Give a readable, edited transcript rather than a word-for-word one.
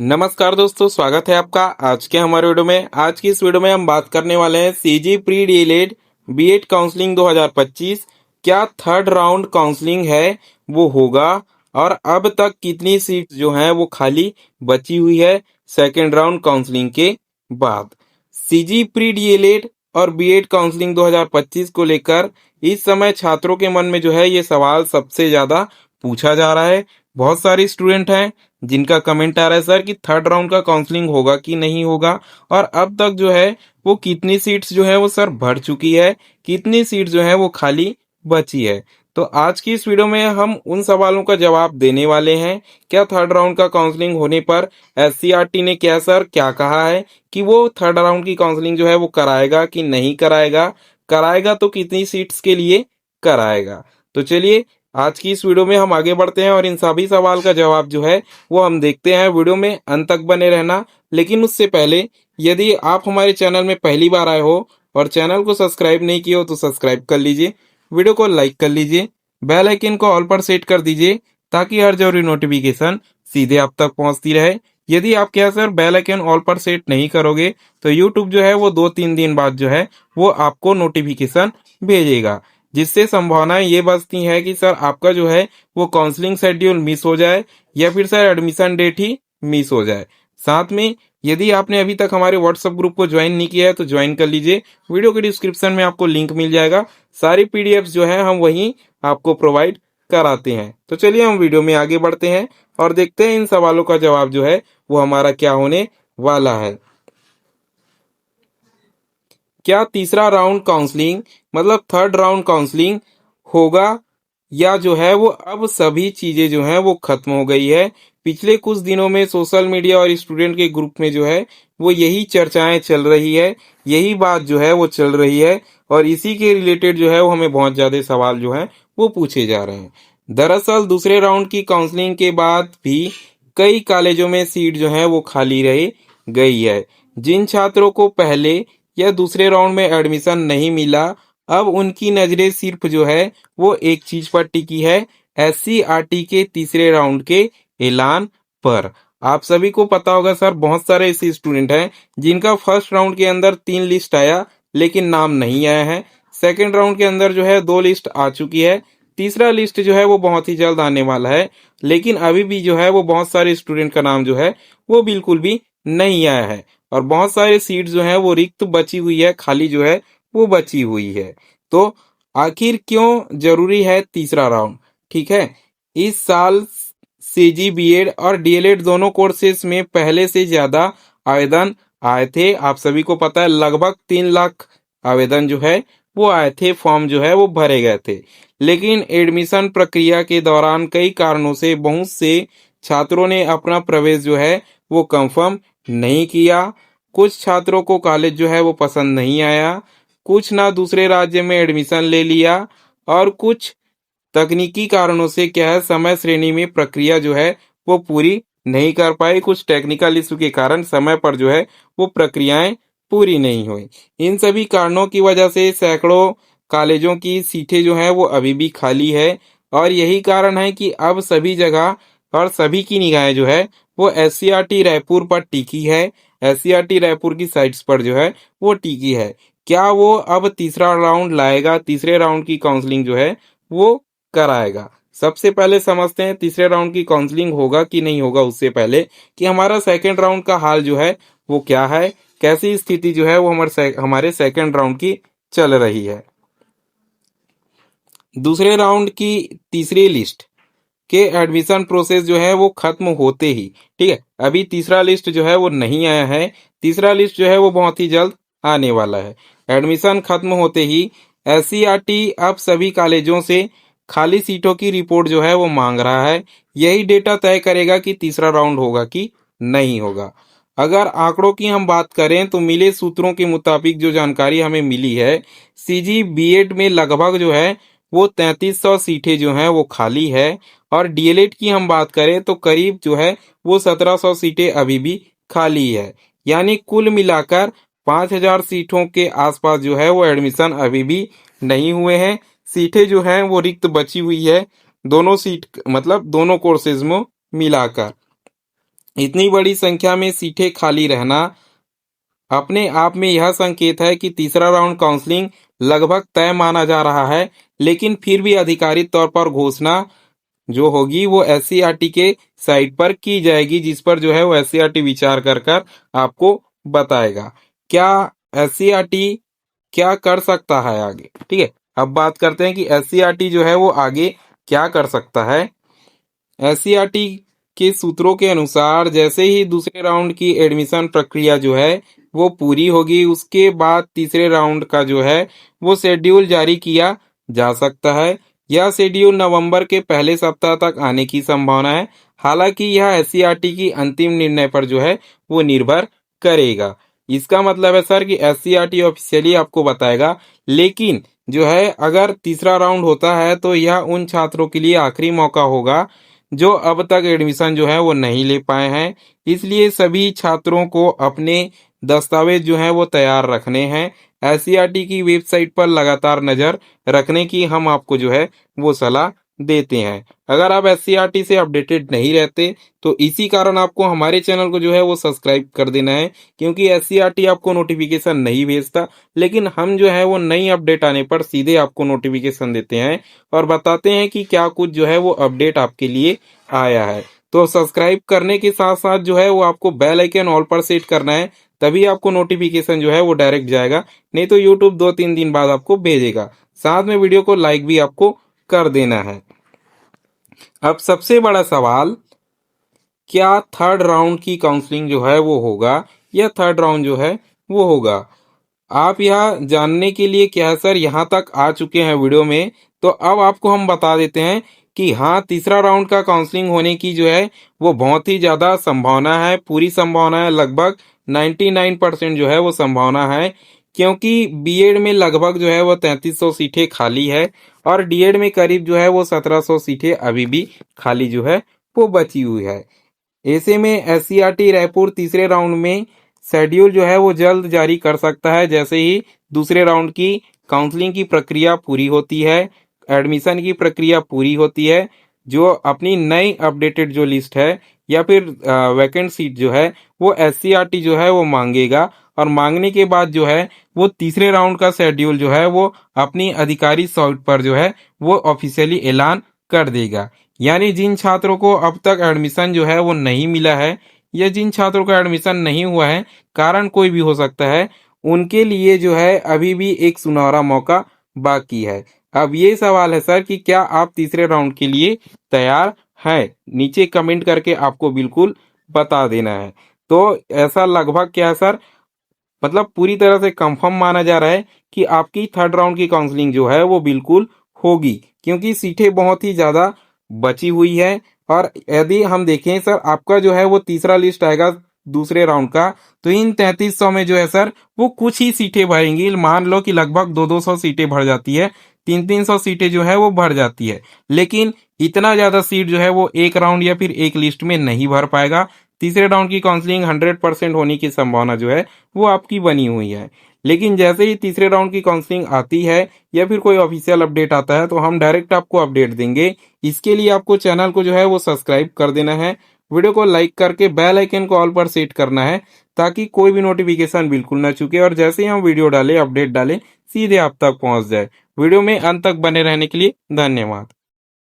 नमस्कार दोस्तों, स्वागत है आपका आज के हमारे वीडियो में। आज की इस वीडियो में हम बात करने वाले हैं CG pre DElEd BEd counselling 2025। क्या थर्ड राउंड काउंसलिंग है वो होगा और अब तक कितनी सीट जो हैं वो खाली बची हुई है सेकेंड राउंड काउंसलिंग के बाद। सीजी प्री डीएलएड और बीएड काउंसलिंग 2025 को लेकर इस समय छात्रों के मन में जो है ये सवाल सबसे ज्यादा पूछा जा रहा है। बहुत सारे स्टूडेंट हैं जिनका कमेंट आ रहा है सर कि थर्ड राउंड का काउंसलिंग होगा कि नहीं होगा, और अब तक जो है वो कितनी सीट्स जो है वो सर भर चुकी है, कितनी सीट जो है वो खाली बची है। तो आज की इस वीडियो में हम उन सवालों का जवाब देने वाले हैं। क्या थर्ड राउंड का काउंसलिंग होने पर एससीईआरटी ने क्या सर क्या कहा है कि वो थर्ड राउंड की काउंसलिंग जो है वो कराएगा कि नहीं कराएगा, कराएगा तो कितनी सीट्स के लिए कराएगा। तो चलिए आज की इस वीडियो में हम आगे बढ़ते हैं और इन सभी सवाल का जवाब जो है वो हम देखते हैं। वीडियो में अंत तक बने रहना। लेकिन उससे पहले यदि आप हमारे चैनल में पहली बार आए हो और चैनल को सब्सक्राइब नहीं किए हो तो सब्सक्राइब कर लीजिए, वीडियो को लाइक कर लीजिए, बेल आइकन को ऑल पर सेट कर दीजिए ताकि हर जरूरी नोटिफिकेशन सीधे आप तक पहुंचती रहे। यदि आप क्या सर बेल आइकन ऑल पर सेट नहीं करोगे तो यूट्यूब जो है वो 2-3 दिन बाद जो है वो आपको नोटिफिकेशन भेजेगा, जिससे संभावनाएं ये बचती है कि सर आपका जो है वो काउंसलिंग शेड्यूल मिस हो जाए या फिर सर एडमिशन डेट ही मिस हो जाए। साथ में यदि आपने अभी तक हमारे व्हाट्सएप ग्रुप को ज्वाइन नहीं किया है तो ज्वाइन कर लीजिए, वीडियो के डिस्क्रिप्शन में आपको लिंक मिल जाएगा। सारी पीडीएफ्स जो है हम वहीं आपको प्रोवाइड कराते हैं। तो चलिए हम वीडियो में आगे बढ़ते हैं और देखते हैं इन सवालों का जवाब जो है वो हमारा क्या होने वाला है। क्या तीसरा राउंड काउंसलिंग मतलब थर्ड राउंड काउंसलिंग होगा या जो है वो अब सभी चीजें जो हैं वो खत्म हो गई है। पिछले कुछ दिनों में सोशल मीडिया और स्टूडेंट के ग्रुप में जो है वो यही चर्चाएं चल रही है, यही बात जो है वो चल रही है और इसी के रिलेटेड जो है वो हमें बहुत ज्यादा सवाल जो है वो पूछे जा रहे हैं। दरअसल दूसरे राउंड की काउंसलिंग के बाद भी कई कॉलेजों में सीट जो है वो खाली रह गई है। जिन छात्रों को पहले या दूसरे राउंड में एडमिशन नहीं मिला, अब उनकी नजरें सिर्फ जो है वो एक चीज पर टिकी है, एससीईआरटी के तीसरे राउंड के ऐलान पर। आप सभी को पता होगा सर बहुत सारे ऐसे स्टूडेंट हैं जिनका फर्स्ट राउंड के अंदर 3 लिस्ट आया लेकिन नाम नहीं आया है। सेकेंड राउंड के अंदर जो है 2 लिस्ट आ चुकी है, तीसरा लिस्ट जो है वो बहुत ही जल्द आने वाला है। लेकिन अभी भी जो है वो बहुत सारे स्टूडेंट का नाम जो है वो बिल्कुल भी नहीं आया है और बहुत सारे सीट जो है वो रिक्त बची हुई है, खाली जो है वो बची हुई है। तो आखिर क्यों जरूरी है तीसरा राउंड? ठीक है, इस साल सीजी बीएड और डीएलएड दोनों कोर्सेज में पहले से ज्यादा आवेदन आए थे। आप सभी को पता है लगभग 3 लाख आवेदन जो है वो आए थे, फॉर्म जो है वो भरे गए थे। लेकिन एडमिशन प्रक्रिया के दौरान कई कारणों से बहुत से छात्रों ने अपना प्रवेश जो है वो कंफर्म नहीं किया। कुछ छात्रों को कॉलेज जो है वो पसंद नहीं आया, कुछ ना दूसरे राज्य में एडमिशन ले लिया और कुछ तकनीकी कारणों से क्या है समय श्रेणी में प्रक्रिया जो है वो पूरी नहीं कर पाई। कुछ टेक्निकल इशू के कारण समय पर जो है वो प्रक्रियाएं पूरी नहीं हुई। इन सभी कारणों की वजह से सैकड़ों कॉलेजों की सीटें जो है वो अभी भी खाली है और यही कारण है कि अब सभी जगह और सभी की निगाहें जो है वो एससीईआरटी रायपुर पर टिकी है, एससीईआरटी रायपुर की साइट्स पर जो है वो टिकी है। क्या वो अब तीसरा राउंड लाएगा, तीसरे राउंड की काउंसलिंग जो है वो कराएगा? सबसे पहले समझते हैं तीसरे राउंड की काउंसलिंग होगा कि नहीं होगा, उससे पहले कि हमारा सेकंड राउंड का हाल जो है वो क्या है, कैसी स्थिति जो है वो हमारे सेकंड राउंड की चल रही है। दूसरे राउंड की तीसरी लिस्ट के एडमिशन प्रोसेस जो है वो खत्म होते ही, ठीक है, अभी तीसरा लिस्ट जो है वो नहीं आया है, तीसरा लिस्ट जो है वो बहुत ही जल्द आने वाला है। एडमिशन खत्म होते ही एससीईआरटी अब सभी कॉलेजों से खाली सीटों की रिपोर्ट जो है वो मांग रहा है। यही डेटा तय करेगा कि तीसरा राउंड होगा कि नहीं होगा। अगर आंकड़ों की हम बात करें तो मिले सूत्रों के मुताबिक जो जानकारी हमें मिली है, सीजी बीएड में लगभग जो है वो 3300 सीटें जो हैं वो खाली है और डीएलएड की हम बात करें तो करीब जो है वो 1700 सीटें अभी भी खाली है। यानी कुल मिलाकर 5000 सीटों के आसपास जो है वो एडमिशन अभी भी नहीं हुए हैं। सीटें जो हैं वो रिक्त बची हुई है, दोनों सीट मतलब दोनों कोर्सेज में मिलाकर। इतनी बड़ी संख्या में सीटें खाली रहना अपने आप में यह संकेत है कि तीसरा राउंड काउंसलिंग लगभग तय माना जा रहा है, लेकिन फिर भी आधिकारिक तौर पर घोषणा जो होगी वो एससीईआरटी के साइट पर की जाएगी, जिस पर जो है वो एससीईआरटी विचार कर कर आपको बताएगा। क्या एससीईआरटी क्या कर सकता है आगे, ठीक है। अब बात करते हैं कि एससीईआरटी जो है वो आगे क्या कर सकता है। एससीईआरटी के सूत्रों के अनुसार जैसे ही दूसरे राउंड की एडमिशन प्रक्रिया जो है वो पूरी होगी, उसके बाद तीसरे राउंड का जो है वो शेड्यूल जारी किया जा सकता है। यह शेड्यूल नवंबर के पहले सप्ताह तक आने की संभावना है। हालांकि यह एससीईआरटी की अंतिम निर्णय पर जो है वो निर्भर करेगा। इसका मतलब है सर कि एससीईआरटी ऑफिशियली आपको बताएगा, लेकिन जो है अगर तीसरा राउंड होता है तो यह उन छात्रों के लिए आखिरी मौका होगा जो अब तक एडमिशन जो है वो नहीं ले पाए हैं। इसलिए सभी छात्रों को अपने दस्तावेज जो हैं वो तैयार रखने हैं। एससीईआरटी की वेबसाइट पर लगातार नज़र रखने की हम आपको जो है वो सलाह देते हैं। अगर आप एससीईआरटी से अपडेटेड नहीं रहते तो इसी कारण आपको हमारे चैनल को जो है वो सब्सक्राइब कर देना है, क्योंकि एससीईआरटी आपको नोटिफिकेशन नहीं भेजता, लेकिन हम जो है वो नई अपडेट आने पर सीधे आपको नोटिफिकेशन देते हैं और बताते हैं कि क्या कुछ जो है वो अपडेट आपके लिए आया है। तो सब्सक्राइब करने के साथ साथ जो है वो आपको बेल आइकन ऑल पर सेट करना है, तभी आपको नोटिफिकेशन जो है वो डायरेक्ट जाएगा, नहीं तो यूट्यूब 2-3 दिन बाद आपको भेजेगा। साथ में वीडियो को लाइक भी आपको कर देना है। अब सबसे बड़ा सवाल, क्या थर्ड राउंड की काउंसलिंग जो है वो होगा या थर्ड राउंड जो है वो होगा। आप यह जानने के लिए क्या है सर यहाँ तक आ चुके हैं वीडियो में, तो अब आपको हम बता देते हैं कि हाँ, तीसरा राउंड का काउंसलिंग होने की जो है वो बहुत ही ज़्यादा संभावना है। पूरी संभावना है, लगभग 99% जो है वो संभावना है, क्योंकि बीएड में लगभग जो है वो 3300 सीटें खाली है और डीएड में करीब जो है वो 1700 सीटें अभी भी खाली जो है वो बची हुई है। ऐसे में एससीईआरटी रायपुर तीसरे राउंड में शेड्यूल जो है वो जल्द जारी कर सकता है, जैसे ही दूसरे राउंड की काउंसलिंग की प्रक्रिया पूरी होती है, एडमिशन की प्रक्रिया पूरी होती है। जो अपनी नई अपडेटेड जो लिस्ट है या फिर वैकेंट सीट जो है वो एससीईआरटी जो है वो मांगेगा, और मांगने के बाद जो है वो तीसरे राउंड का शेड्यूल जो है वो अपनी अधिकारी साइट पर जो है वो ऑफिशियली ऐलान कर देगा। यानी जिन छात्रों को अब तक एडमिशन जो है वो नहीं मिला है या जिन छात्रों का एडमिशन नहीं हुआ है, कारण कोई भी हो सकता है, उनके लिए जो है अभी भी एक सुनहरा मौका बाकी है। अब ये सवाल है सर कि क्या आप तीसरे राउंड के लिए तैयार हैं? नीचे कमेंट करके आपको बिल्कुल बता देना है। तो ऐसा लगभग क्या है सर, मतलब पूरी तरह से कंफर्म माना जा रहा है कि आपकी थर्ड राउंड की काउंसलिंग जो है वो बिल्कुल होगी, क्योंकि सीटें बहुत ही ज़्यादा बची हुई है। और यदि हम देखें सर, आपका जो है वो तीसरा लिस्ट आएगा दूसरे राउंड का, तो इन 3300 में जो है सर वो कुछ ही सीटें भरेंगी। मान लो कि लगभग 200 सीटें भर जाती है, 300 सीटें जो है वो भर जाती है, लेकिन इतना ज़्यादा सीट जो है वो एक राउंड या फिर एक लिस्ट में नहीं भर पाएगा। तीसरे राउंड की काउंसलिंग 100% होने की संभावना जो है वो आपकी बनी हुई है। लेकिन जैसे ही तीसरे राउंड की काउंसलिंग आती है या फिर कोई ऑफिशियल अपडेट आता है तो हम डायरेक्ट आपको अपडेट देंगे। इसके लिए आपको चैनल को जो है वो सब्सक्राइब कर देना है, वीडियो को लाइक करके बेल आइकन को ऑल पर सेट करना है, ताकि कोई भी नोटिफिकेशन बिल्कुल ना चूके और जैसे ही हम वीडियो डालें, अपडेट डालें, सीधे आप तक पहुंच जाए। वीडियो में अंत तक बने रहने के लिए धन्यवाद।